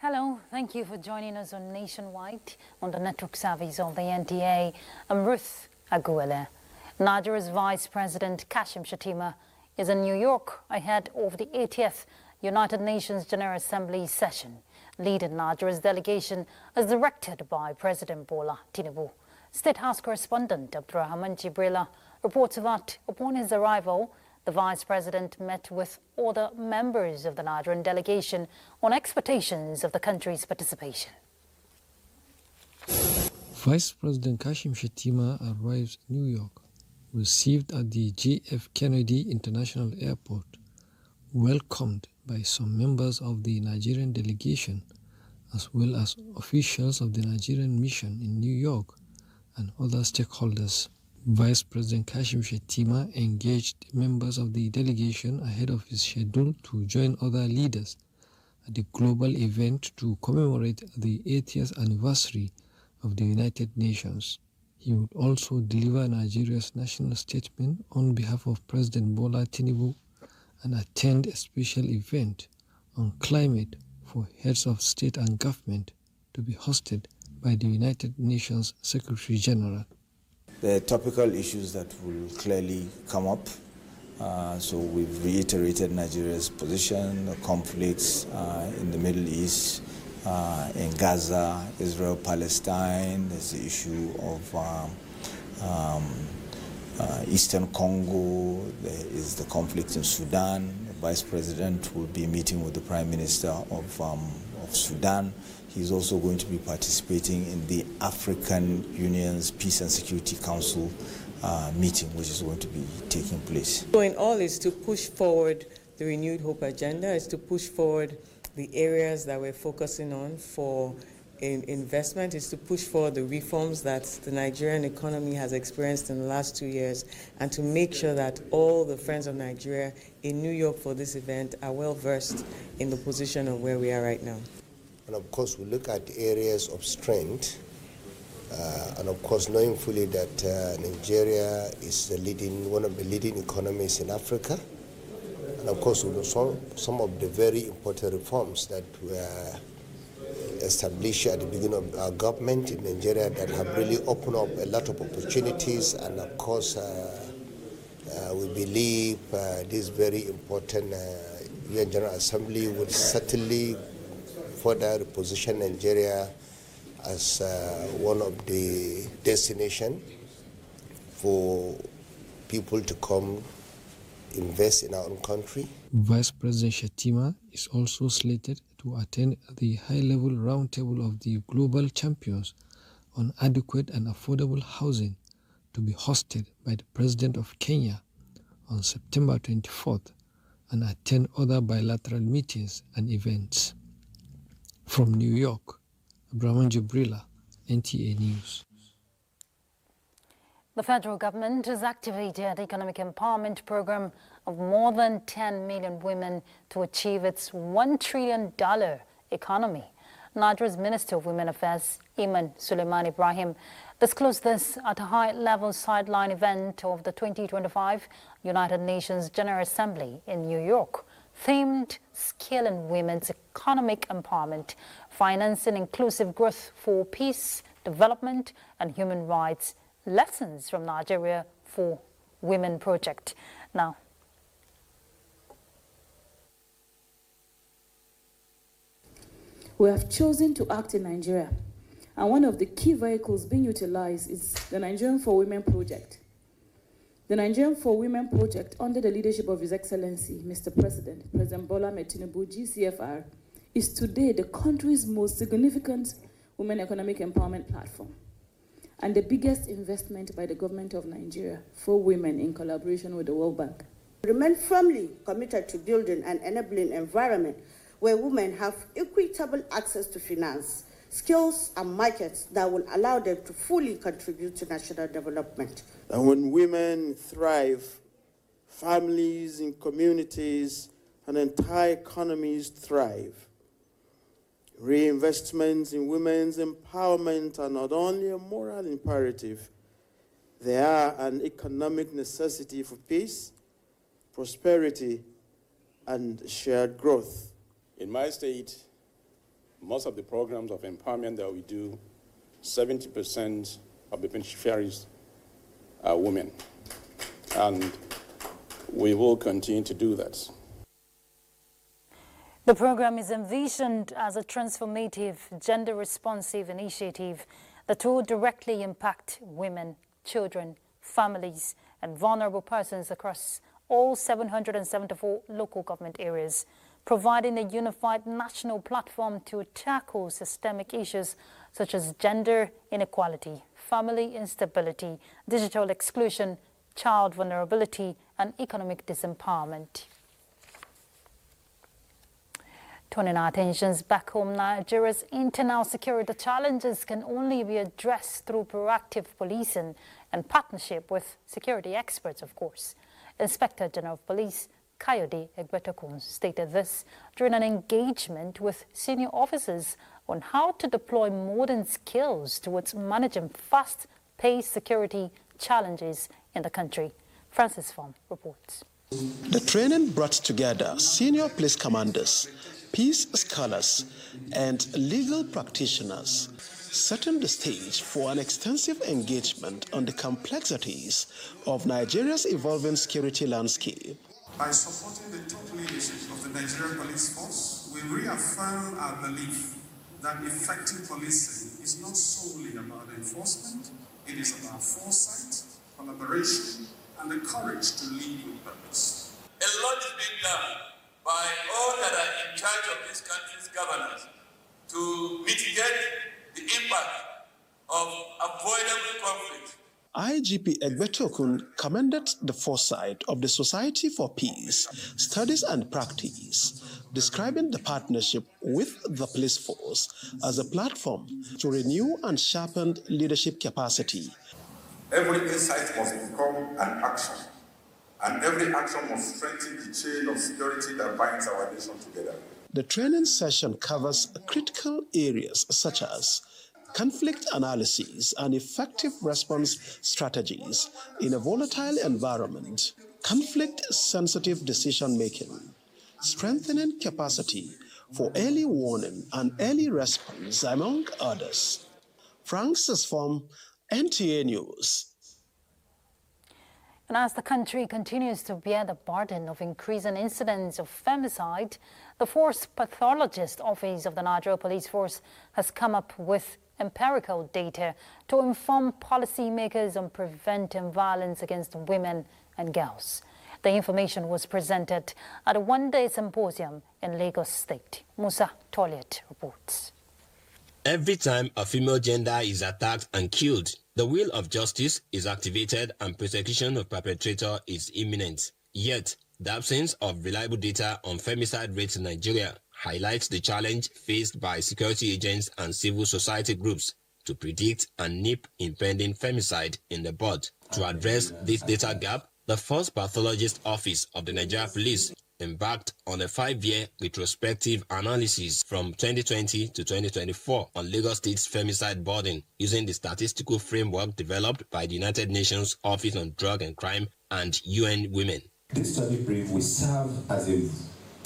Hello, thank you for joining us on Nationwide on the network service of the NTA. I'm Ruth Aguilera. Nigeria's Vice President Kashim Shettima is in New York ahead of the 80th United Nations General Assembly session. Leading Nigeria's delegation is directed by President Bola Tinubu. State House correspondent Abdurrahman Jibrila reports that upon his arrival, the Vice President met with other members of the Nigerian delegation on expectations of the country's participation. Vice President Kashim Shettima arrives in New York, received at the JF Kennedy International Airport, welcomed by some members of the Nigerian delegation, as well as officials of the Nigerian mission in New York and other stakeholders. Vice President Kashim Shettima engaged members of the delegation ahead of his schedule to join other leaders at the global event to commemorate the 80th anniversary of the United Nations. He would also deliver Nigeria's national statement on behalf of President Bola Tinubu and attend a special event on climate for heads of state and government to be hosted by the United Nations Secretary General. The topical issues that will clearly come up. So we've reiterated Nigeria's position, the conflicts in the Middle East, in Gaza, Israel, Palestine. There's the issue of Eastern Congo. There is the conflict in Sudan. The Vice President will be meeting with the Prime Minister of Sudan. He's also going to be participating in the African Union's Peace and Security Council meeting, which is going to be taking place. So in all is to push forward the Renewed Hope agenda, is to push forward the areas that we're focusing on for investment, is to push forward the reforms that the Nigerian economy has experienced in the last 2 years, and to make sure that all the friends of Nigeria in New York for this event are well versed in the position of where we are right now. And of course, we look at areas of strength, and of course, knowing fully that Nigeria is one of the leading economies in Africa, and of course, we know some of the very important reforms that were established at the beginning of our government in Nigeria that have really opened up a lot of opportunities, and of course, we believe this very important UN General Assembly will certainly further reposition Nigeria as one of the destinations for people to come invest in our own country. Vice President Shettima is also slated to attend the high-level roundtable of the global champions on adequate and affordable housing to be hosted by the President of Kenya on September 24th and attend other bilateral meetings and events. From New York, Abdurrahman Jibrila, NTA News. The federal government has activated an economic empowerment program of more than 10 million women to achieve its $1 trillion economy. Nigeria's Minister of Women Affairs, Iman Suleiman Ibrahim, disclosed this at a high-level sideline event of the 2025 United Nations General Assembly in New York, themed Scaling Women's Economic Empowerment, Financing Inclusive Growth for Peace, Development and Human Rights, Lessons from Nigeria for Women project. Now, we have chosen to act in Nigeria, and one of the key vehicles being utilized is the Nigerian for Women project. The Nigerian for Women project, under the leadership of His Excellency, Mr. President Bola Tinubu, GCFR, is today the country's most significant women economic empowerment platform and the biggest investment by the government of Nigeria for women in collaboration with the World Bank. We remain firmly committed to building an enabling environment where women have equitable access to finance, skills and markets that will allow them to fully contribute to national development. And when women thrive, families and communities and entire economies thrive. Reinvestments in women's empowerment are not only a moral imperative, they are an economic necessity for peace, prosperity, and shared growth. In my state, Most of the programs of empowerment that we do, 70% of the beneficiaries are women. And we will continue to do that. The program is envisioned as a transformative, gender-responsive initiative that will directly impact women, children, families, and vulnerable persons across all 774 local government areas, providing a unified national platform to tackle systemic issues such as gender inequality, family instability, digital exclusion, child vulnerability, and economic disempowerment. Turning our attentions back home, Nigeria's internal security challenges can only be addressed through proactive policing and partnership with security experts, of course. Inspector General of Police Kayode Egbetokun stated this during an engagement with senior officers on how to deploy modern skills towards managing fast-paced security challenges in the country. Francis Fong reports. The training brought together senior police commanders, peace scholars, and legal practitioners, setting the stage for an extensive engagement on the complexities of Nigeria's evolving security landscape. By supporting the top leadership of the Nigerian police force, we reaffirm our belief that effective policing is not solely about enforcement, it is about foresight, collaboration, and the courage to lead with purpose. A lot is being done by all that are in charge of this country's governance to mitigate the impact of avoidable conflict. IGP Egbetokun commended the foresight of the Society for Peace, Studies and Practice, describing the partnership with the police force as a platform to renew and sharpen leadership capacity. Every insight must become an action, and every action must strengthen the chain of security that binds our nation together. The training session covers critical areas such as conflict analysis and effective response strategies in a volatile environment, conflict-sensitive decision-making, strengthening capacity for early warning and early response, among others. Francis Fong, NTA News. And as the country continues to bear the burden of increasing incidents of femicide, the Force Pathologist Office of the Nigeria Police Force has come up with empirical data to inform policymakers on preventing violence against women and girls. The information was presented at a one-day symposium in Lagos State. Musa Toliet reports. Every time a female gender is attacked and killed, the wheel of justice is activated and prosecution of perpetrator is imminent. Yet, the absence of reliable data on femicide rates in Nigeria highlights the challenge faced by security agents and civil society groups to predict and nip impending femicide in the bud. To address this data gap, the Force Pathologist Office of the Nigeria Police embarked on a 5-year retrospective analysis from 2020 to 2024 on Lagos State's femicide burden using the statistical framework developed by the United Nations Office on Drug and Crime and UN Women. This study brief will serve as a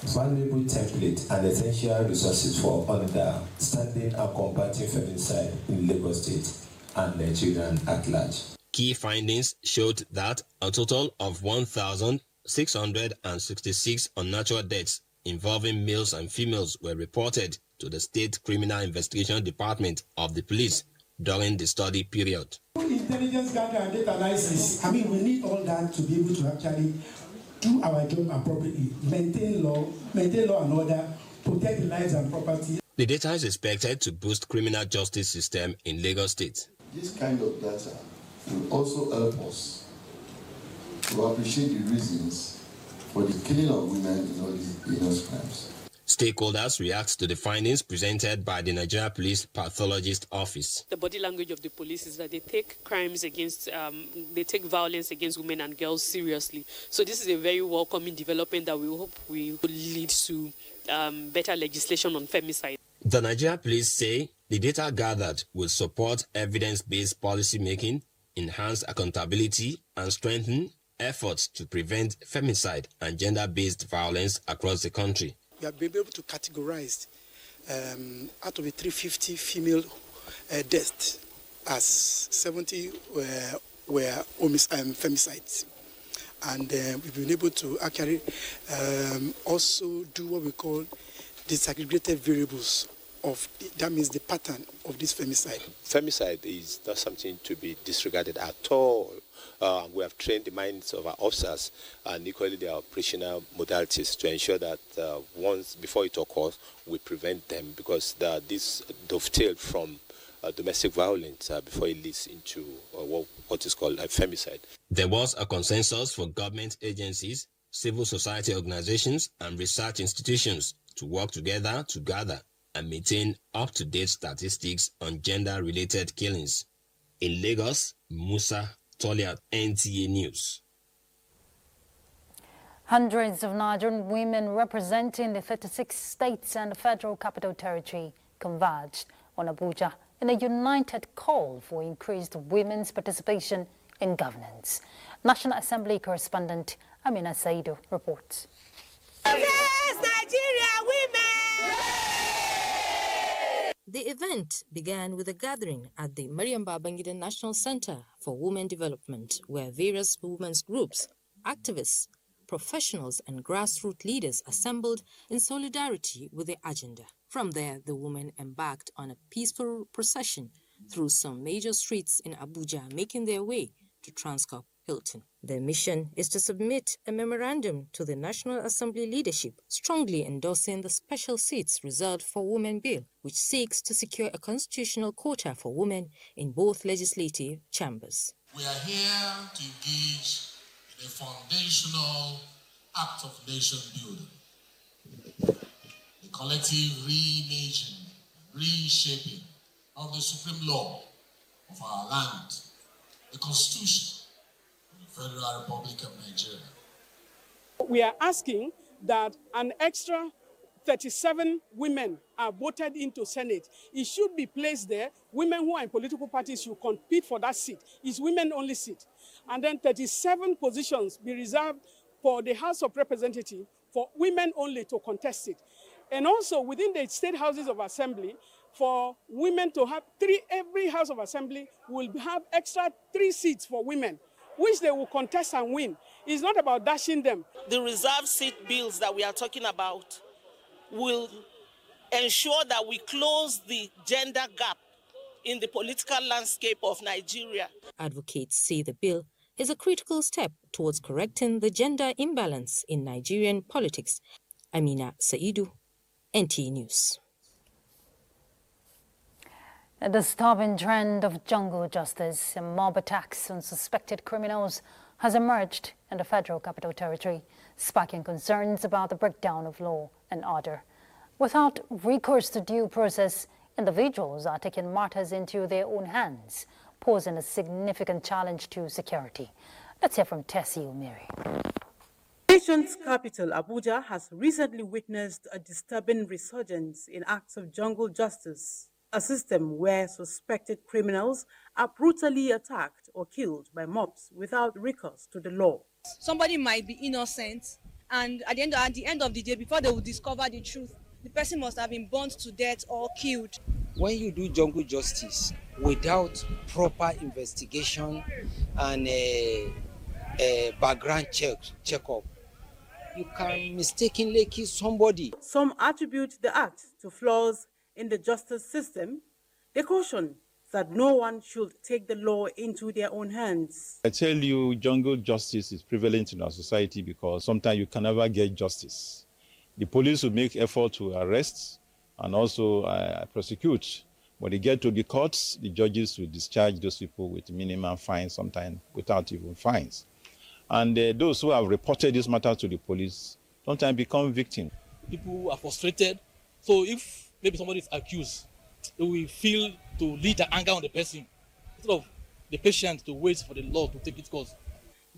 valuable template and essential resources for understanding and combating femicide in Lagos State and Nigeria at large. Key findings showed that a total of 1,666 unnatural deaths involving males and females were reported to the State Criminal Investigation Department of the police during the study period. Intelligence gathering and data analysis, we need all that to be able to actually do our job appropriately, maintain law and order, protect lives and property. The data is expected to boost criminal justice system in Lagos State. This kind of data will also help us to appreciate the reasons for the killing of women in all these heinous crimes. Stakeholders react to the findings presented by the Nigeria Police Pathologist Office. The body language of the police is that they take crimes against, they take violence against women and girls seriously. So this is a very welcoming development that we hope will lead to better legislation on femicide. The Nigeria Police say the data gathered will support evidence-based policy making, enhance accountability, and strengthen efforts to prevent femicide and gender-based violence across the country. We have been able to categorize out of the 350 female deaths, as 70 were femicides. And we've been able to actually also do what we call disaggregated variables of, that means the pattern of this femicide. Femicide is not something to be disregarded at all. We have trained the minds of our officers and equally their operational modalities to ensure that once before it occurs, we prevent them, because this dovetail from domestic violence before it leads into what is called a femicide. There was a consensus for government agencies, civil society organizations, and research institutions to work together to gather and maintain up-to-date statistics on gender-related killings. In Lagos, Musa Toliat, NTA News. Hundreds of Nigerian women representing the 36 states and the Federal Capital Territory converged on Abuja in a united call for increased women's participation in governance. National Assembly correspondent Amina Saidu reports. Yes, Nigeria women! The event began with a gathering at the Mariam Babangida National Center for Women Development, where various women's groups, activists, professionals and grassroots leaders assembled in solidarity with the agenda. From there, the women embarked on a peaceful procession through some major streets in Abuja, making their way to Transcorp Hilton. Their mission is to submit a memorandum to the National Assembly leadership, strongly endorsing the special seats reserved for women bill, which seeks to secure a constitutional quota for women in both legislative chambers. We are here to engage in a foundational act of nation building, the collective reimaging, reshaping of the supreme law of our land, the Constitution of the Federal Republic of Nigeria. We are asking that an extra 37 women are voted into Senate. It should be placed there. Women who are in political parties should compete for that seat. It's women-only seat. And then 37 positions be reserved for the House of Representatives for women only to contest it. And also within the state houses of assembly, for women to have every House of Assembly will have extra 3 seats for women, which they will contest and win. It's not about dashing them. The reserved seat bills that we are talking about will ensure that we close the gender gap in the political landscape of Nigeria. Advocates say the bill is a critical step towards correcting the gender imbalance in Nigerian politics. Amina Saidu, NTA News. A disturbing trend of jungle justice and mob attacks on suspected criminals has emerged in the Federal Capital Territory, sparking concerns about the breakdown of law and order. Without recourse to due process, individuals are taking matters into their own hands, posing a significant challenge to security. Let's hear from Tessie Umiri. The nation's capital, Abuja, has recently witnessed a disturbing resurgence in acts of jungle justice, a system where suspected criminals are brutally attacked or killed by mobs without recourse to the law. Somebody might be innocent, and at the end of the day, before they will discover the truth, the person must have been burnt to death or killed. When you do jungle justice without proper investigation and a background check-up, you can mistakenly kill somebody. Some attribute the act to flaws in the justice system. They caution that no one should take the law into their own hands. I tell you, jungle justice is prevalent in our society because sometimes you can never get justice. The police will make effort to arrest and also prosecute. When they get to the courts, the judges will discharge those people with minimum fines, sometimes without even fines. And those who have reported this matter to the police sometimes become victims. People are frustrated, so if maybe somebody is accused, they will feel to lead the anger on the person instead of the patient to wait for the law to take its course.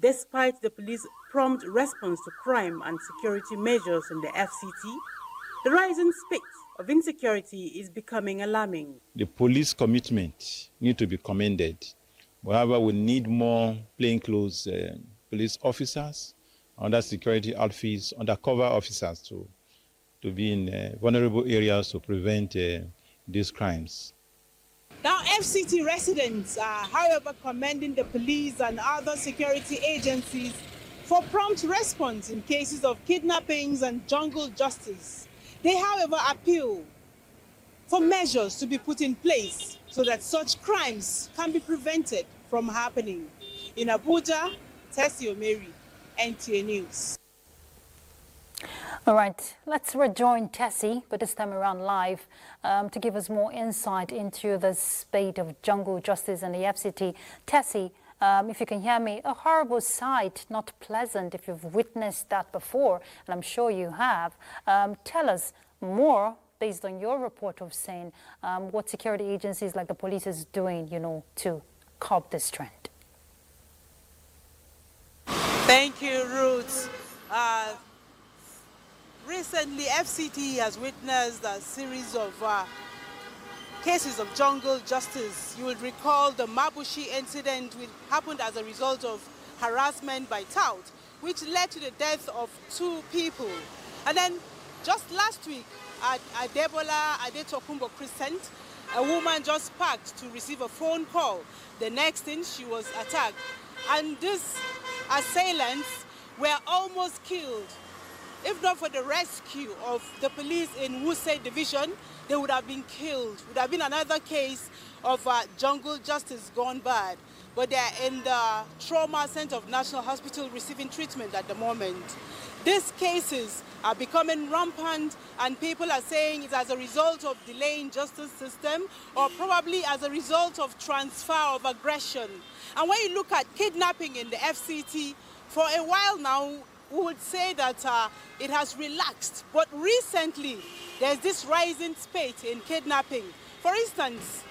Despite the police prompt response to crime and security measures in the FCT, the rising spate of insecurity is becoming alarming. The police commitment need to be commended. However, we need more plainclothes police officers, other security outfits, undercover officers to to be in vulnerable areas to prevent these crimes. Now, FCT residents are, however, commending the police and other security agencies for prompt response in cases of kidnappings and jungle justice. They, however, appeal for measures to be put in place so that such crimes can be prevented from happening. In Abuja, Tessie Omeri, NTA News. All right, let's rejoin Tessie, but this time around live, to give us more insight into the spate of jungle justice and the FCT. Tessie, if you can hear me, a horrible sight, not pleasant if you've witnessed that before, and I'm sure you have. Tell us more, based on your report of saying, what security agencies like the police is doing, to curb this trend. Thank you, Ruth. Recently, FCT has witnessed a series of cases of jungle justice. You will recall the Mabushi incident, which happened as a result of harassment by tout, which led to the death of 2 people. And then just last week at Adebola Adetokunbo Crescent, a woman just parked to receive a phone call. The next thing, she was attacked. And these assailants were almost killed. If not for the rescue of the police in Wuse Division, they would have been killed. It would have been another case of jungle justice gone bad. But they are in the trauma center of National Hospital receiving treatment at the moment. These cases are becoming rampant, and people are saying it's as a result of delay in justice system, or probably as a result of transfer of aggression. And when you look at kidnapping in the FCT, for a while now, we would say that it has relaxed. But recently, there's this rising spate in kidnapping. For instance,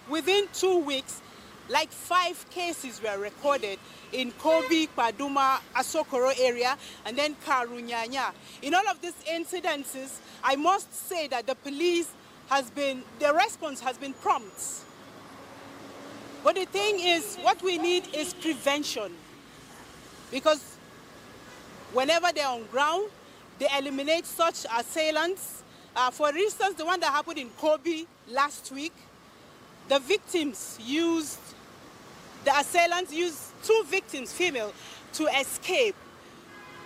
within 2 weeks, like 5 cases were recorded in Kobe, Paduma, Asokoro area, and then Karunyanya. In all of these incidences, I must say that the response has been prompt. But the thing is, what we need is prevention. Because whenever they're on ground, they eliminate such assailants. For instance, the one that happened in Kobe last week, the assailants used 2 victims, female, to escape.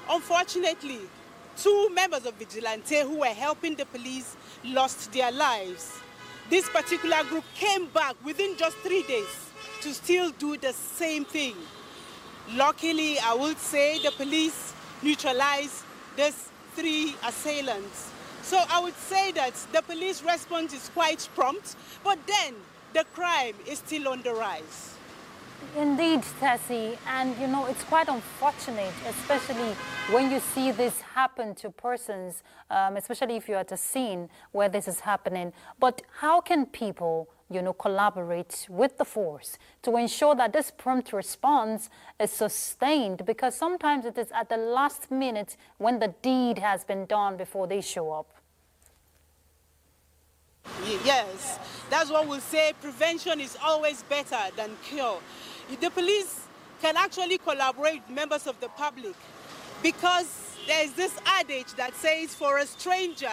Unfortunately, 2 members of Vigilante who were helping the police lost their lives. This particular group came back within just 3 days to still do the same thing. Luckily, I would say the police neutralized these 3 assailants. So I would say that the police response is quite prompt, but then the crime is still on the rise. Indeed, Tessie, and it's quite unfortunate, especially when you see this happen to persons, especially if you're at a scene where this is happening. But how can people, collaborate with the force to ensure that this prompt response is sustained? Because sometimes it is at the last minute when the deed has been done before they show up. Yes, that's what we'll say. Prevention is always better than cure. The police can actually collaborate with members of the public, because there's this adage that says for a stranger,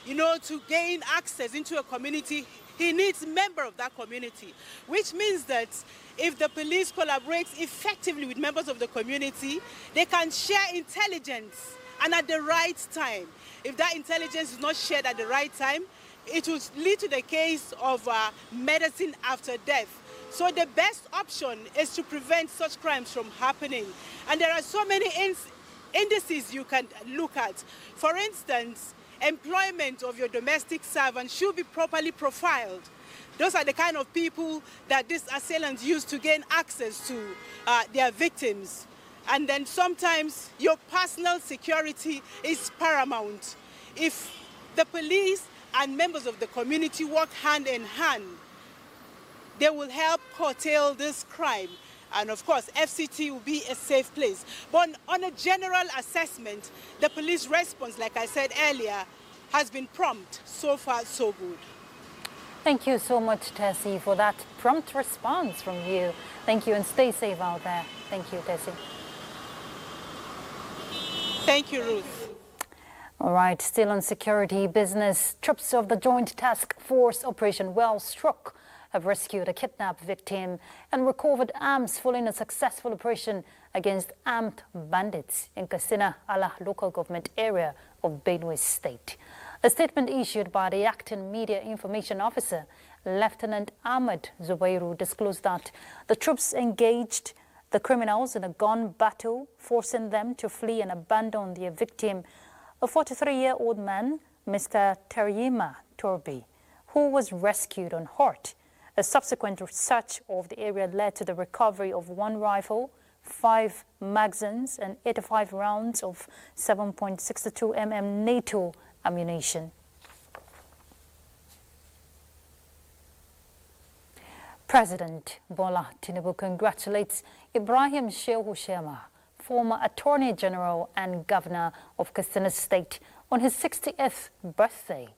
to gain access into a community, he needs a member of that community, which means that if the police collaborates effectively with members of the community, they can share intelligence and at the right time. If that intelligence is not shared at the right time, it will lead to the case of medicine after death. So the best option is to prevent such crimes from happening. And there are so many indices you can look at. For instance, employment of your domestic servant should be properly profiled. Those are the kind of people that these assailants use to gain access to their victims. And then sometimes your personal security is paramount. If the police and members of the community work hand in hand, they will help curtail this crime. And of course, FCT will be a safe place. But on a general assessment, the police response, like I said earlier, has been prompt. So far, so good. Thank you so much, Tessie, for that prompt response from you. Thank you, and stay safe out there. Thank you, Tessie. Thank you, Ruth. All right, still on security business, troops of the Joint Task Force Operation Wellstruck have rescued a kidnapped victim and recovered arms following a successful operation against armed bandits in Katsina Ala local government area of Benue State. A statement issued by the acting media information officer, Lieutenant Ahmed Zubairu, disclosed that the troops engaged the criminals in a gun battle, forcing them to flee and abandon their victim, a 43-year-old man, Mr. Teriyima Torbi, who was rescued unhurt. A subsequent search of the area led to the recovery of 1 rifle, 5 magazines, and 85 rounds of 7.62 mm NATO ammunition. President Bola Tinubu congratulates Ibrahim Shehu Shema, former Attorney General and Governor of Katsina State, on his 60th birthday.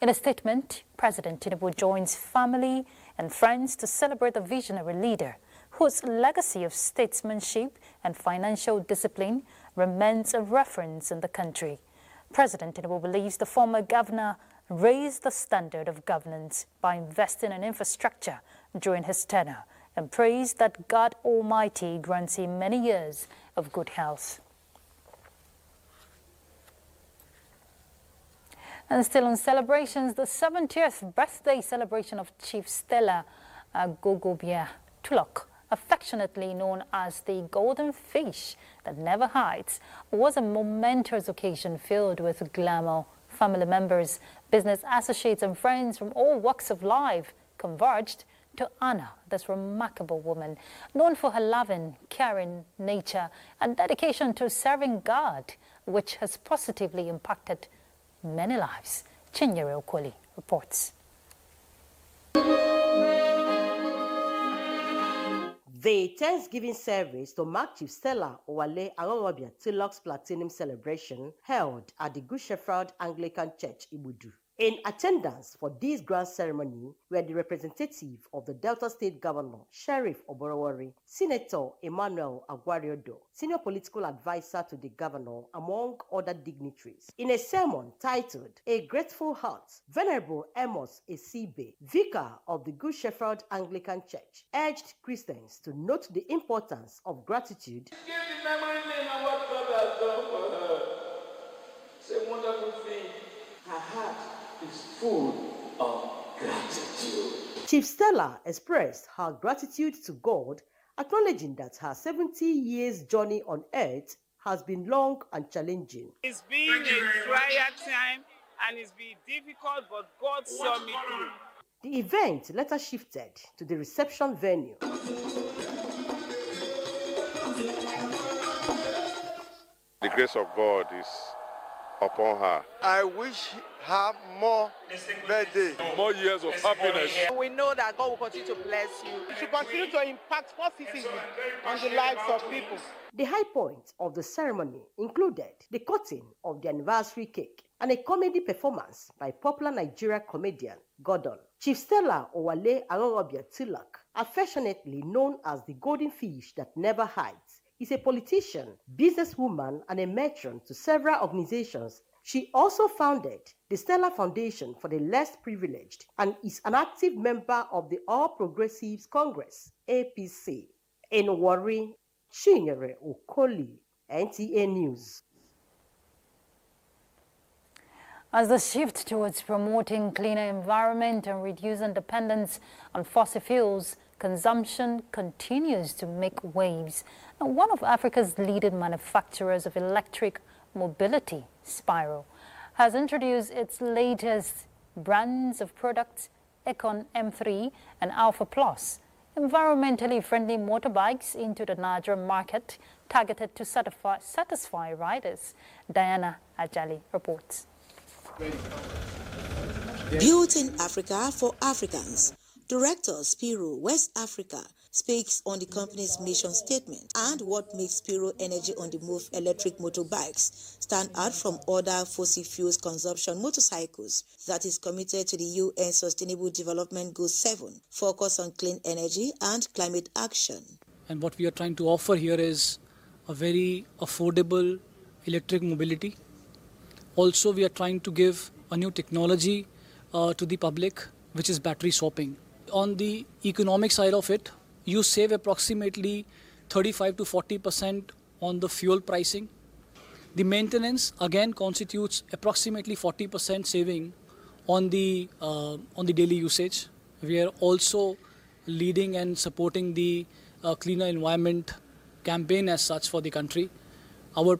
In a statement, President Tinubu joins family and friends to celebrate the visionary leader whose legacy of statesmanship and financial discipline remains a reference in the country. President Tinubu believes the former governor raised the standard of governance by investing in infrastructure during his tenure and praised that God Almighty grants him many years of good health. And still on celebrations, the 70th birthday celebration of Chief Stella Gogobia Tulok, affectionately known as the Golden Fish that never hides, was a momentous occasion filled with glamour. Family members, business associates and friends from all walks of life converged to honor this remarkable woman, known for her loving, caring nature and dedication to serving God, which has positively impacted many lives. Chinyere Okoli reports. The Thanksgiving service to mark Chief Stella Owale Arorobia Tilok's Platinum celebration held at the Good Shepherd Anglican Church, Ibudu. In attendance for this grand ceremony were the representative of the Delta State Governor, Sheriff Oborowori, Senator Emmanuel Agwariodo, Senior Political Advisor to the Governor, among other dignitaries. In a sermon titled, A Grateful Heart, Venerable Amos Esibe, Vicar of the Good Shepherd Anglican Church, urged Christians to note the importance of gratitude. Give the memory lane of what God has done for her. It's a wonderful thing. Her heart is full of gratitude. Chief Stella expressed her gratitude to God, acknowledging that her 70 years journey on earth has been long and challenging. It's been a trial time and it's been difficult, but God saw me through. The event later shifted to the reception venue. The grace of God is upon her. I wish her more birthday, more years of happiness. We know that God will continue to bless you. You should continue to impact positively on the lives of people. The high point of the ceremony included the cutting of the anniversary cake and a comedy performance by popular Nigerian comedian Gordon. Chief Stella Owale Arorobia Tilak, affectionately known as the Golden Fish that never hides, is a politician, businesswoman, and a matron to several organizations. She also founded the Stella Foundation for the Less Privileged and is an active member of the All Progressives Congress, APC. In Warri, Chinyere Okoli, NTA News. As the shift towards promoting cleaner environment and reducing dependence on fossil fuels, consumption continues to make waves. And one of Africa's leading manufacturers of electric mobility, Spiral, has introduced its latest brands of products, Econ M3 and Alpha Plus, environmentally friendly motorbikes into the Nigerian market, targeted to satisfy riders. Diana Ajali reports. Built in Africa for Africans, Director Spiro West Africa speaks on the company's mission statement and what makes Spiro Energy on the Move electric motorbikes stand out from other fossil fuels consumption motorcycles that is committed to the UN Sustainable Development Goal 7, focus on clean energy and climate action. And what we are trying to offer here is a very affordable electric mobility Also, we are trying to give a new technology to the public, which is battery swapping. On the economic side of it, you save approximately 35 to 40% on the fuel pricing. The maintenance again constitutes approximately 40% saving on the daily usage. We are also leading and supporting the cleaner environment campaign as such for the country. Our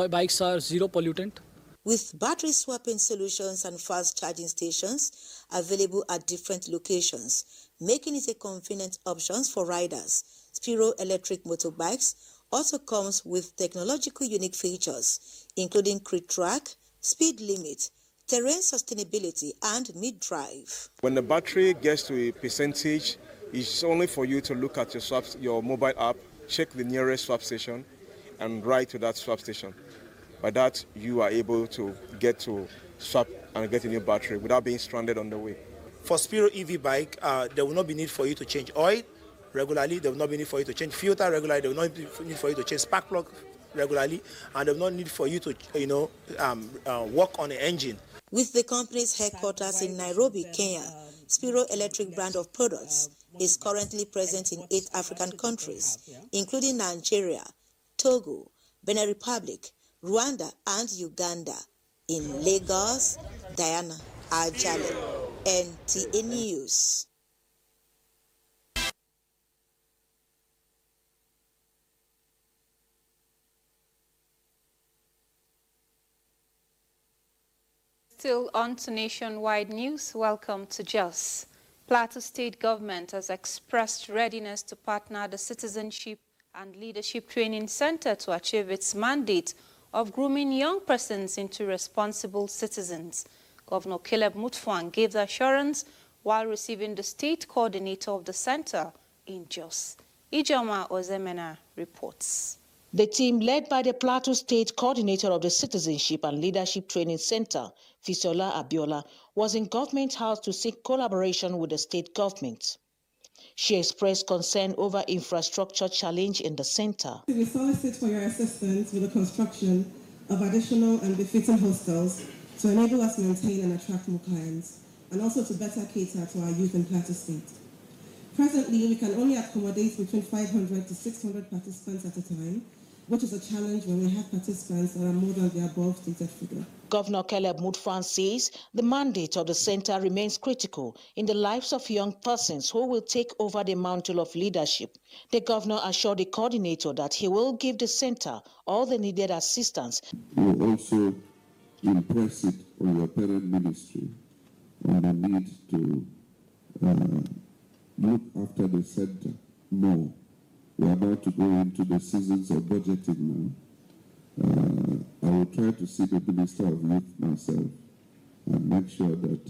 bikes are zero pollutant. With battery swapping solutions and fast charging stations available at different locations, making it a convenient option for riders, Spiro electric motorbikes also comes with technological unique features, including cruise track, speed limit, terrain sustainability, and mid-drive. When the battery gets to a percentage, it's only for you to look at your mobile app, check the nearest swap station, and ride to that swap station. By that, you are able to get to swap and get a new battery without being stranded on the way. For Spiro EV bike, there will not be need for you to change oil regularly. There will not be need for you to change filter regularly. There will not be need for you to change spark plug regularly, and there will not need for you to, work on the engine. With the company's headquarters in Nairobi, Kenya, Spiro Electric brand of products is currently present in 8 African countries, including Nigeria, Togo, Benin Republic, Rwanda, and Uganda. In Lagos, Diana Ajale, NTA News. Still on to nationwide news, welcome to Jos. Plateau State government has expressed readiness to partner the Citizenship and Leadership Training Center to achieve its mandate of grooming young persons into responsible citizens. Governor Caleb Mutfwang gave the assurance while receiving the state coordinator of the center in Jos. Ijoma Ozemena reports. The team, led by the Plateau State coordinator of the Citizenship and Leadership Training Center, Fisola Abiola, was in Government House to seek collaboration with the state government. She expressed concern over infrastructure challenge in the center. We solicit for your assistance with the construction of additional and befitting hostels to enable us maintain and attract more clients, and also to better cater to our youth in Plateau State. Presently, we can only accommodate between 500 to 600 participants at a time, which is a challenge when we have participants that are more than the above stated figure. Governor Caleb Mutfwang says the mandate of the center remains critical in the lives of young persons who will take over the mantle of leadership. The governor assured the coordinator that he will give the center all the needed assistance. We will also impress it on your parent ministry on the need to look after the center more. We are about to go into the seasons of budgeting now. I will try to see the Minister of Youth myself and make sure that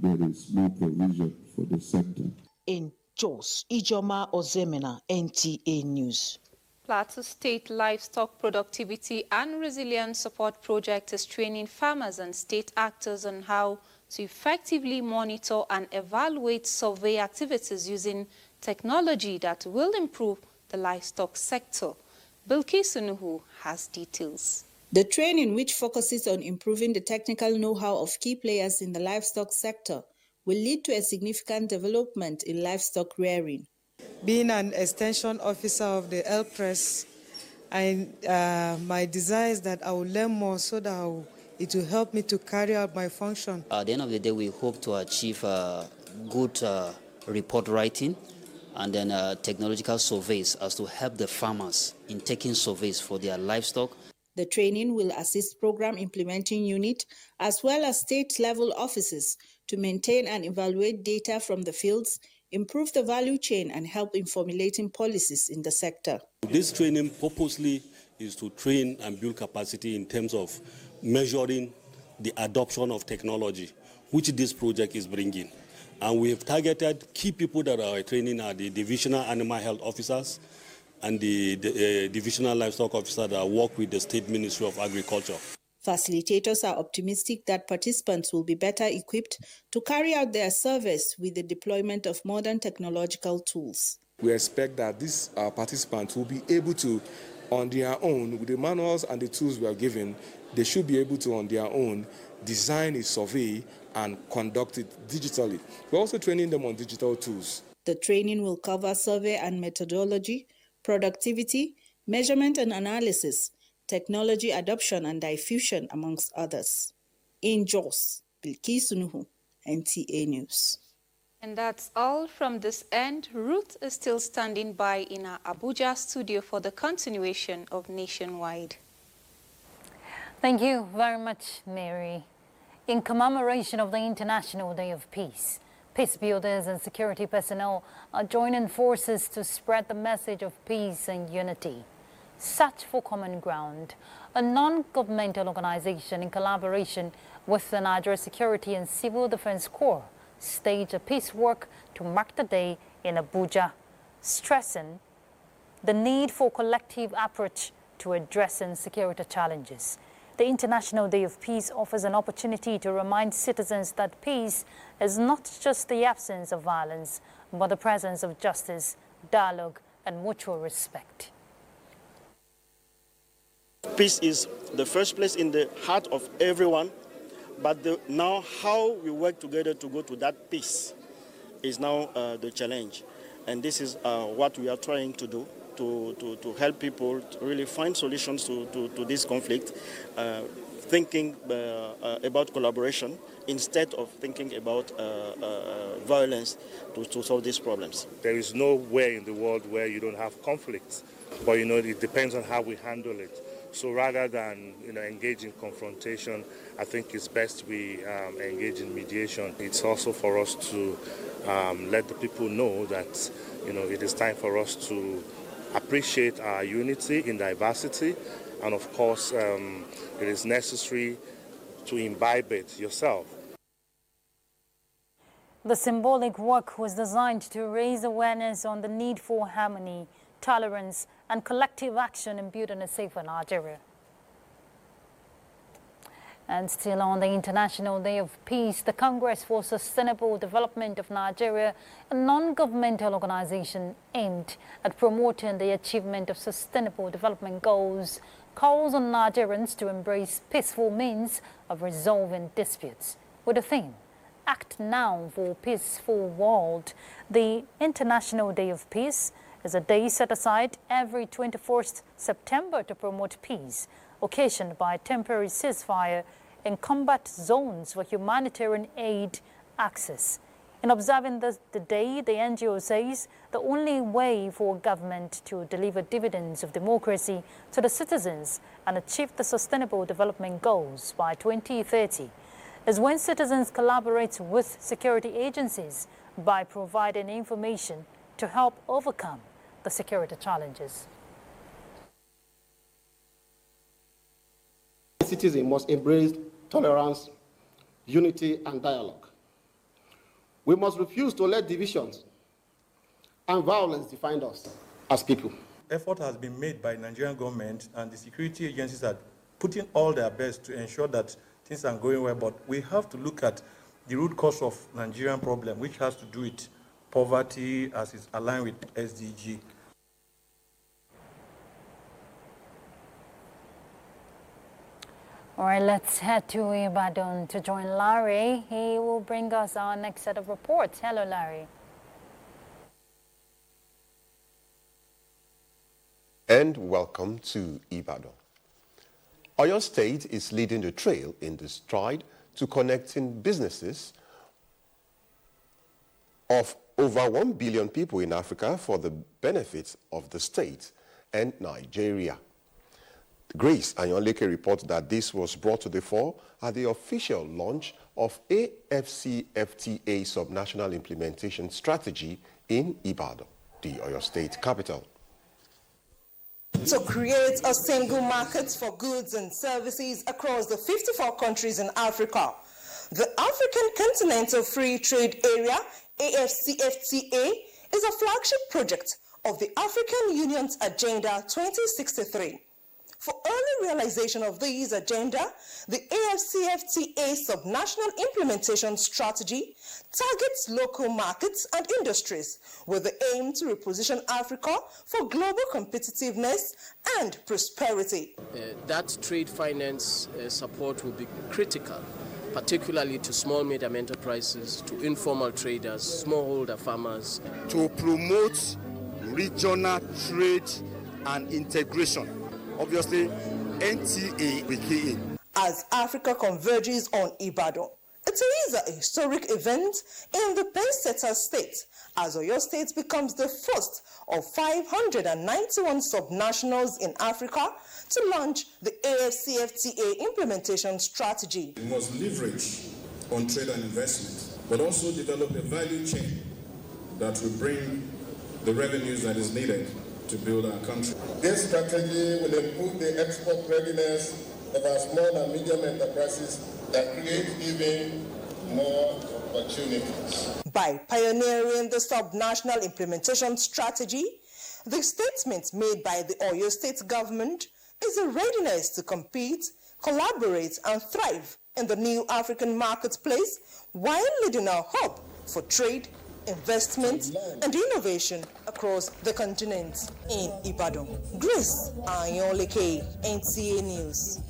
there is more provision for the center. In Jos, Ijoma Ozemena, NTA News. Plateau State Livestock Productivity and Resilience Support Project is training farmers and state actors on how to effectively monitor and evaluate survey activities using technology that will improve the livestock sector. Bilkis Nuhu has details. The training, which focuses on improving the technical know-how of key players in the livestock sector, will lead to a significant development in livestock rearing. Being an extension officer of the LPRES, my desire is that I will learn more so that it will help me to carry out my function. At the end of the day, we hope to achieve good report writing and then technological surveys as to help the farmers in taking surveys for their livestock. The training will assist program implementing unit as well as state-level offices to maintain and evaluate data from the fields, improve the value chain, and help in formulating policies in the sector. This training purposely is to train and build capacity in terms of measuring the adoption of technology, which this project is bringing. And we have targeted key people that are training are the divisional animal health officers and the divisional livestock officer that work with the State Ministry of Agriculture. Facilitators are optimistic that participants will be better equipped to carry out their service with the deployment of modern technological tools. We expect that these participants will be able to, on their own, with the manuals and the tools we are given, they should be able to, on their own, design a survey and conduct it digitally. We're also training them on digital tools. The training will cover survey and methodology, productivity, measurement and analysis, technology adoption and diffusion, amongst others. In Jos, Bilkisu Nuhu, NTA News. And that's all from this end. Ruth is still standing by in our Abuja studio for the continuation of Nationwide. Thank you very much, Mary. In commemoration of the International Day of Peace, peace builders and security personnel are joining forces to spread the message of peace and unity. Search for Common Ground, a non-governmental organization in collaboration with the Nigerian Security and Civil Defense Corps, staged a peace walk to mark the day in Abuja, stressing the need for collective approach to addressing security challenges. The International Day of Peace offers an opportunity to remind citizens that peace is not just the absence of violence, but the presence of justice, dialogue, and mutual respect. Peace is the first place in the heart of everyone, but now how we work together to go to that peace is now the challenge. And this is what we are trying to do, to help people to really find solutions to this conflict, thinking about collaboration instead of thinking about violence to solve these problems. There is nowhere in the world where you don't have conflicts, but it depends on how we handle it. So rather than engage in confrontation, I think it's best we engage in mediation. It's also for us to let the people know that it is time for us to appreciate our unity in diversity, and of course it is necessary to imbibe it yourself. The symbolic work was designed to raise awareness on the need for harmony, tolerance, and collective action in building a safer Nigeria. And still on the International Day of Peace, the Congress for Sustainable Development of Nigeria, a non-governmental organization aimed at promoting the achievement of sustainable development goals, calls on Nigerians to embrace peaceful means of resolving disputes. With the theme, Act Now for a Peaceful World, the International Day of Peace is a day set aside every 21st September to promote peace, occasioned by temporary ceasefire in combat zones for humanitarian aid access. In observing the day, the NGO says the only way for government to deliver dividends of democracy to the citizens and achieve the sustainable development goals by 2030 is when citizens collaborate with security agencies by providing information to help overcome the security challenges. Citizens must embrace tolerance, unity, and dialogue. We must refuse to let divisions and violence define us as people. Effort has been made by the Nigerian government, and the security agencies are putting all their best to ensure that things are going well, but we have to look at the root cause of Nigerian problem, which has to do with poverty as is aligned with SDG. All right, let's head to Ibadan to join Larry. He will bring us our next set of reports. Hello, Larry. And welcome to Ibadan. Oyo State is leading the trail in the stride to connecting businesses of over 1 billion people in Africa for the benefits of the state and Nigeria. Grace Anyonleke reports that this was brought to the fore at the official launch of AFCFTA Subnational Implementation Strategy in Ibadan, the Oyo State capital. To create a single market for goods and services across the 54 countries in Africa, the African Continental Free Trade Area, AFCFTA, is a flagship project of the African Union's Agenda 2063. For early realization of this agenda, the AFCFTA Subnational Implementation Strategy targets local markets and industries with the aim to reposition Africa for global competitiveness and prosperity. That trade finance support will be critical, particularly to small medium enterprises, to informal traders, smallholder farmers. To promote regional trade and integration. Obviously, NTA will key in. As Africa converges on Ibadan, it is a historic event in the Pace-setter state, as Oyo State becomes the first of 591 subnationals in Africa to launch the AFCFTA implementation strategy. We must leverage on trade and investment, but also develop a value chain that will bring the revenues that is needed to build our country. This strategy will improve the export readiness of our small and medium enterprises that create even more opportunities. By pioneering the subnational implementation strategy, the statement made by the Oyo State government is a readiness to compete, collaborate, and thrive in the new African marketplace while leading a hub for trade, investment, and innovation across the continent. In Ibadan, Grace Ayonleke, NTA News.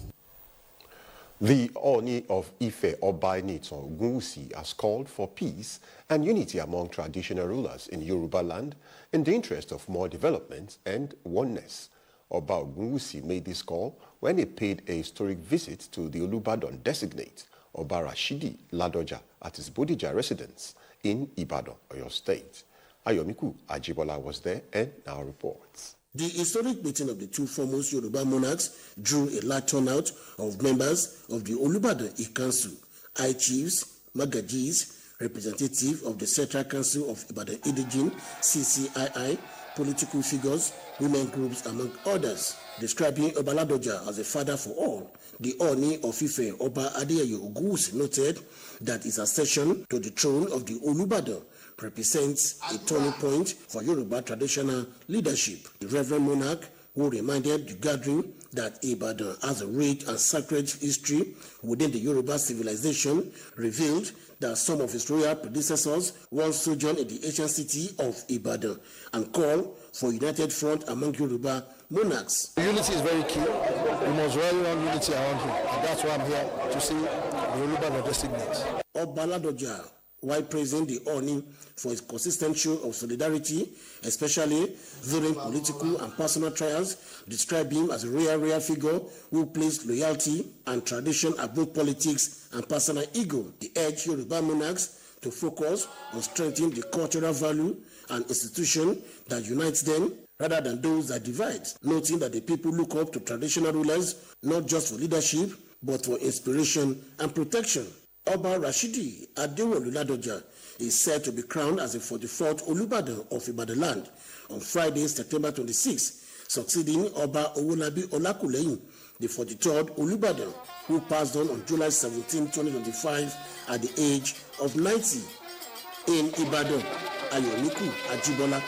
The Oni of Ife Obainito Ogunwusi has called for peace and unity among traditional rulers in Yoruba land in the interest of more development and oneness. Oba Ogunwusi made this call when he paid a historic visit to the Olubadan designate, Oba Rashidi Ladoja, at his Bodija residence in Ibadan, Oyo State. Ayomiku Ajibola was there and now reports. The historic meeting of the two foremost Yoruba monarchs drew a large turnout of members of the Olubadan Council, high chiefs, magajis, representative of the Central Council of Ibadan Idigin, CCII, political figures, women groups, among others. Describing Oba Ladoja as a father for all, the Oni of Ife, Oba Adeyayo Ogunwusi, noted that his accession to the throne of the Olubadan represents a turning point for Yoruba traditional leadership. The Reverend Monarch, who reminded the gathering that Ibadan has a rich and sacred history within the Yoruba civilization, revealed that some of his royal predecessors once sojourned in the ancient city of Ibadan and called for a united front among Yoruba monarchs. Unity is very key. We must rally on unity around him, and that's why I'm here to see the Yoruba designate. Oba Ladoja, while praising the Oni for his consistent show of solidarity, especially during political and personal trials, described him as a royal figure who placed loyalty and tradition above politics and personal ego. He urged Yoruba monarchs to focus on strengthening the cultural value and institution that unites them rather than those that divide, noting that the people look up to traditional rulers not just for leadership, but for inspiration and protection. Oba Rashidi Adewolu Ladoja is said to be crowned as the 44th Olubadan of Ibadan land on Friday, September 26, succeeding Oba Owolabi Olakuleyin, the 43rd Olubadan, who passed on July 17, 2025 at the age of 90. In Ibadan, Ayomiku Ajibola,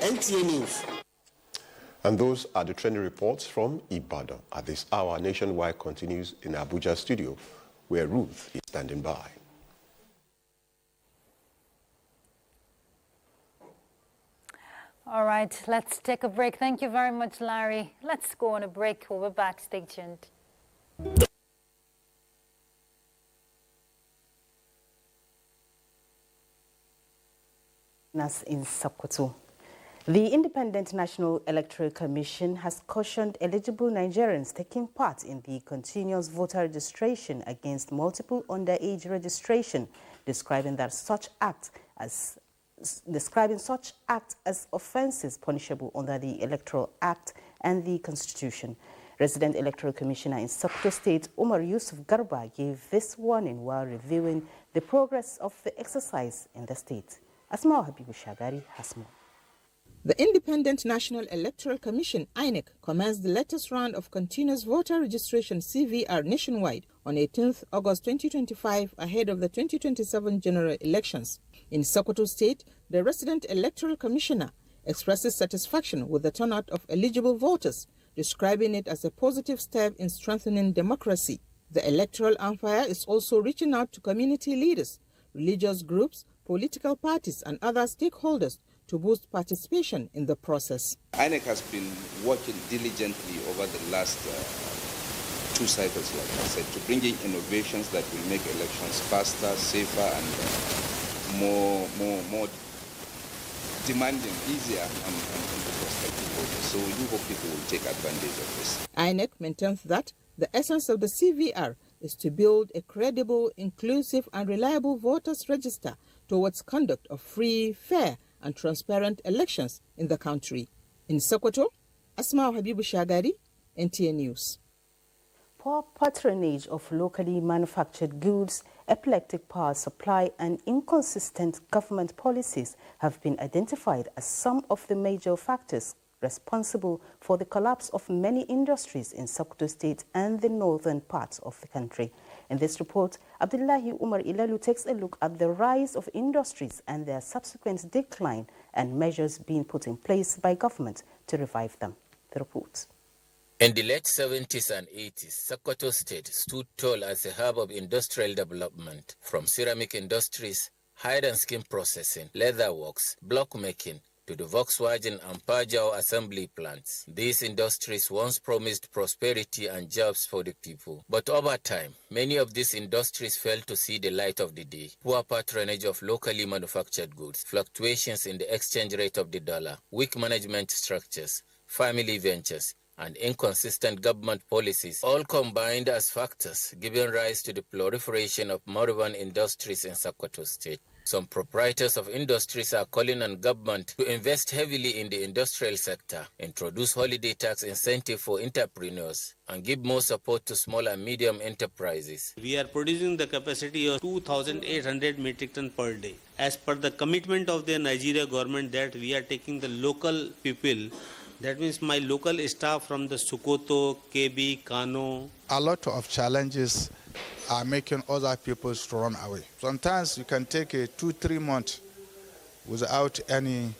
NTA News. And those are the trending reports from Ibadan. At this hour, Nationwide continues in Abuja studio, where Ruth is standing by. All right, let's take a break. Thank you very much, Larry. Let's go on a break. We'll be back. Stay tuned. In Sokoto. The Independent National Electoral Commission has cautioned eligible Nigerians taking part in the continuous voter registration against multiple underage registration, describing such act as offences punishable under the Electoral Act and the Constitution. Resident Electoral Commissioner in Sokoto State, Umar Yusuf Garba, gave this warning while reviewing the progress of the exercise in the state. Asma Habibu Shagari has more. The Independent National Electoral Commission, INEC, commenced the latest round of continuous voter registration CVR nationwide on 18th August 2025 ahead of the 2027 general elections. In Sokoto State, the resident electoral commissioner expresses satisfaction with the turnout of eligible voters, describing it as a positive step in strengthening democracy. The electoral umpire is also reaching out to community leaders, religious groups, political parties, and other stakeholders to boost participation in the process. INEC has been working diligently over the last 2 cycles, like I said, to bring in innovations that will make elections faster, safer, and more demanding, easier on the prospective voters. So we do hope people will take advantage of this. INEC maintains that the essence of the CVR is to build a credible, inclusive, and reliable voters' register towards conduct of free, fair, and transparent elections in the country. In Sokoto, Asma Habibu Shagari, NTA News. Poor patronage of locally manufactured goods, epileptic power supply, and inconsistent government policies have been identified as some of the major factors responsible for the collapse of many industries in Sokoto State and the northern parts of the country. In this report, Abdullahi Umar Ilalu takes a look at the rise of industries and their subsequent decline and measures being put in place by government to revive them. The report. In the late 70s and 80s, Sokoto State stood tall as a hub of industrial development, from ceramic industries, hide and skin processing, leather works, block making, to the Volkswagen and Pajao assembly plants. These industries once promised prosperity and jobs for the people. But over time, many of these industries failed to see the light of the day. Poor patronage of locally manufactured goods, fluctuations in the exchange rate of the dollar, weak management structures, family ventures, and inconsistent government policies all combined as factors giving rise to the proliferation of modern industries in Sokoto State. Some proprietors of industries are calling on government to invest heavily in the industrial sector, introduce holiday tax incentive for entrepreneurs, and give more support to small and medium enterprises. We are producing the capacity of 2,800 metric ton per day. As per the commitment of the Nigeria government that we are taking the local people, that means my local staff from the Sokoto, KB, Kano. A lot of challenges are making other people to run away. Sometimes you can take a 2-3 months without any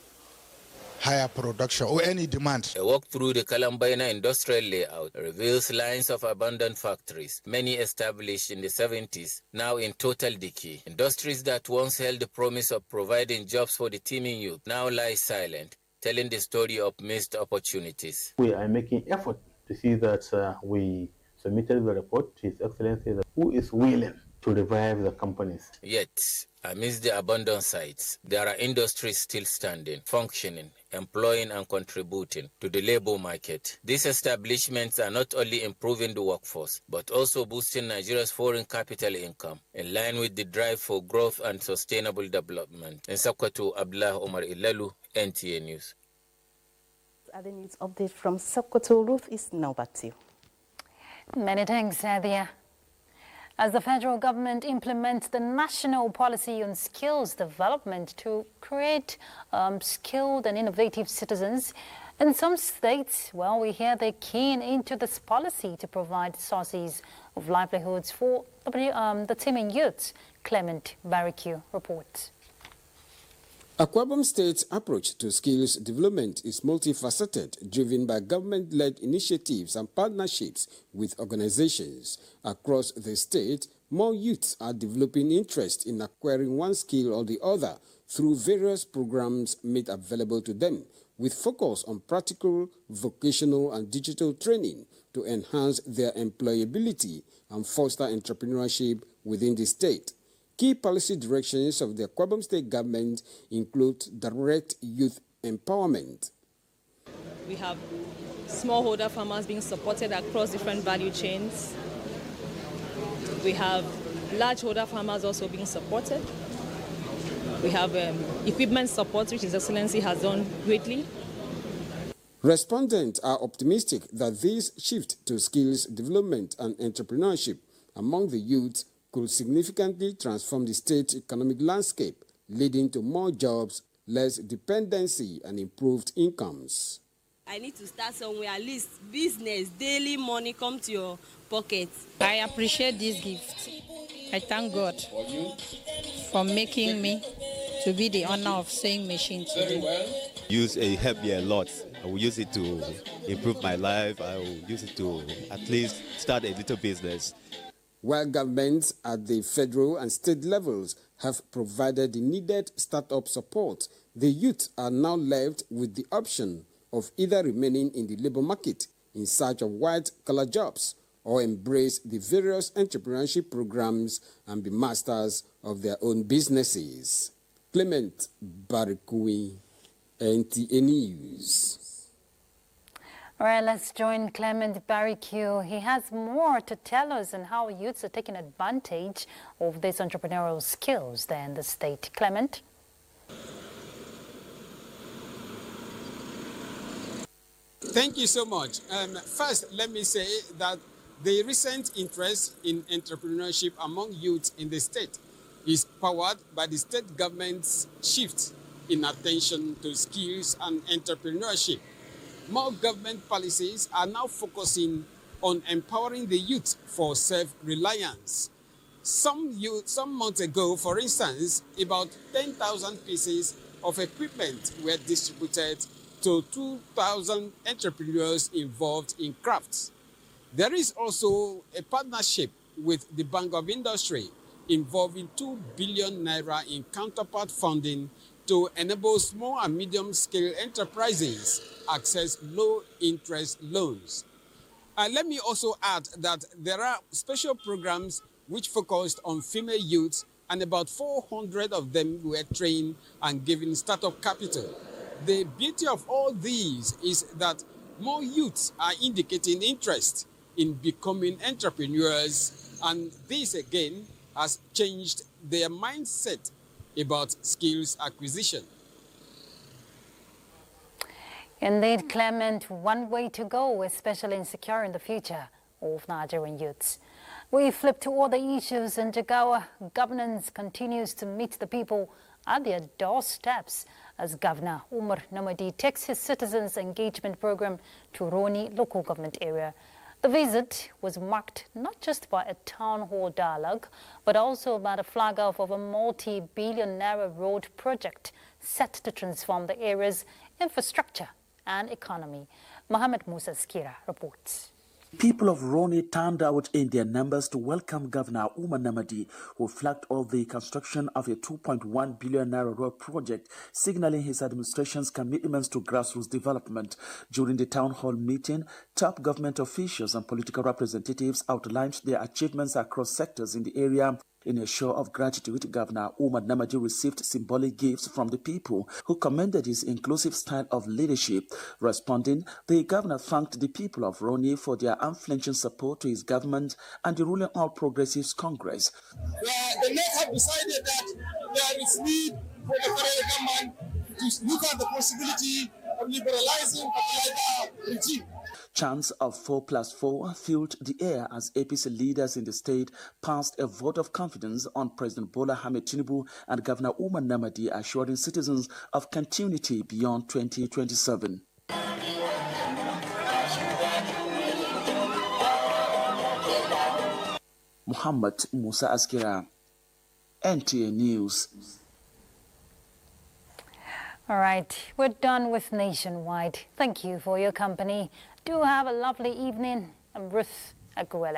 higher production or any demand. A walk through the Kalambaina industrial layout reveals lines of abandoned factories, many established in the 70s, now in total decay. Industries that once held the promise of providing jobs for the teeming youth now lie silent, telling the story of missed opportunities. We are making effort to see that we submitted the report to His Excellency, who is willing to revive the companies. Yet, amidst the abandoned sites, there are industries still standing, functioning, employing and contributing to the labor market. These establishments are not only improving the workforce, but also boosting Nigeria's foreign capital income, in line with the drive for growth and sustainable development. In Sokoto, Abdullah Omar Ilalu, NTA News. Other news update from Sokoto. Ruth is now back to you. Many thanks, Sadia. As the federal government implements the national policy on skills development to create skilled and innovative citizens, in some states, well, we hear they're keen into this policy to provide sources of livelihoods for the teeming youths. Clement Barrique reports. Akwa Ibom State's approach to skills development is multifaceted, driven by government-led initiatives and partnerships with organizations. Across the state, more youths are developing interest in acquiring one skill or the other through various programs made available to them, with focus on practical, vocational, and digital training to enhance their employability and foster entrepreneurship within the state. Key policy directions of the Akwa Ibom State government include direct youth empowerment. We have smallholder farmers being supported across different value chains. We have largeholder farmers also being supported. We have equipment support, which His Excellency has done greatly. Respondents are optimistic that this shift to skills development and entrepreneurship among the youth could significantly transform the state's economic landscape, leading to more jobs, less dependency, and improved incomes. I need to start somewhere, at least business, daily money come to your pocket. I appreciate this gift. I thank God for making me to be the owner of sewing machine today. Use help me a lot I will use it to improve my life. I will use it to at least start a little business. While governments at the federal and state levels have provided the needed startup support, the youth are now left with the option of either remaining in the labor market in search of white-collar jobs or embrace the various entrepreneurship programs and be masters of their own businesses. Clement Barikui, NTA News. All right, let's join Clement Barrique. He has more to tell us on how youths are taking advantage of these entrepreneurial skills there in the state. Clement? Thank you so much. First, let me say that the recent interest in entrepreneurship among youth in the state is powered by the state government's shift in attention to skills and entrepreneurship. More government policies are now focusing on empowering the youth for self-reliance. Some months ago, for instance, about 10,000 pieces of equipment were distributed to 2,000 entrepreneurs involved in crafts. There is also a partnership with the Bank of Industry involving 2 billion naira in counterpart funding to enable small and medium-scale enterprises access low-interest loans. Let me also add that there are special programs which focused on female youths, and about 400 of them were trained and given startup capital. The beauty of all these is that more youths are indicating interest in becoming entrepreneurs, and this again has changed their mindset about skills acquisition. Indeed, Clement, one way to go, especially in securing the future of Nigerian youths. We flip to other issues in Jigawa. Governance continues to meet the people at their doorsteps as Governor Umar Namadi takes his citizens' engagement program to Roni local government area. The visit was marked not just by a town hall dialogue, but also by the flag-off of a multi-billion naira road project set to transform the area's infrastructure and economy. Mohammed Musa Skira reports. People of Roni turned out in their numbers to welcome Governor Umar Namadi, who flagged off the construction of a 2.1 billion naira road project, signaling his administration's commitments to grassroots development. During the town hall meeting, top government officials and political representatives outlined their achievements across sectors in the area. In a show of gratitude, Governor Umar Namadi received symbolic gifts from the people, who commended his inclusive style of leadership. Responding, the governor thanked the people of Roni for their unflinching support to his government and the ruling All Progressives Congress. The NEC have decided that there is need for the federal government to look at the possibility of liberalizing the regime. Chants of 4+4 filled the air as APC leaders in the state passed a vote of confidence on President Bola Ahmed Tinubu and Governor Umar Namadi, assuring citizens of continuity beyond 2027. Muhammad Musa Askira, NTA News. All right, we're done with Nationwide. Thank you for your company. Do have a lovely evening. I'm Ruth Aguela.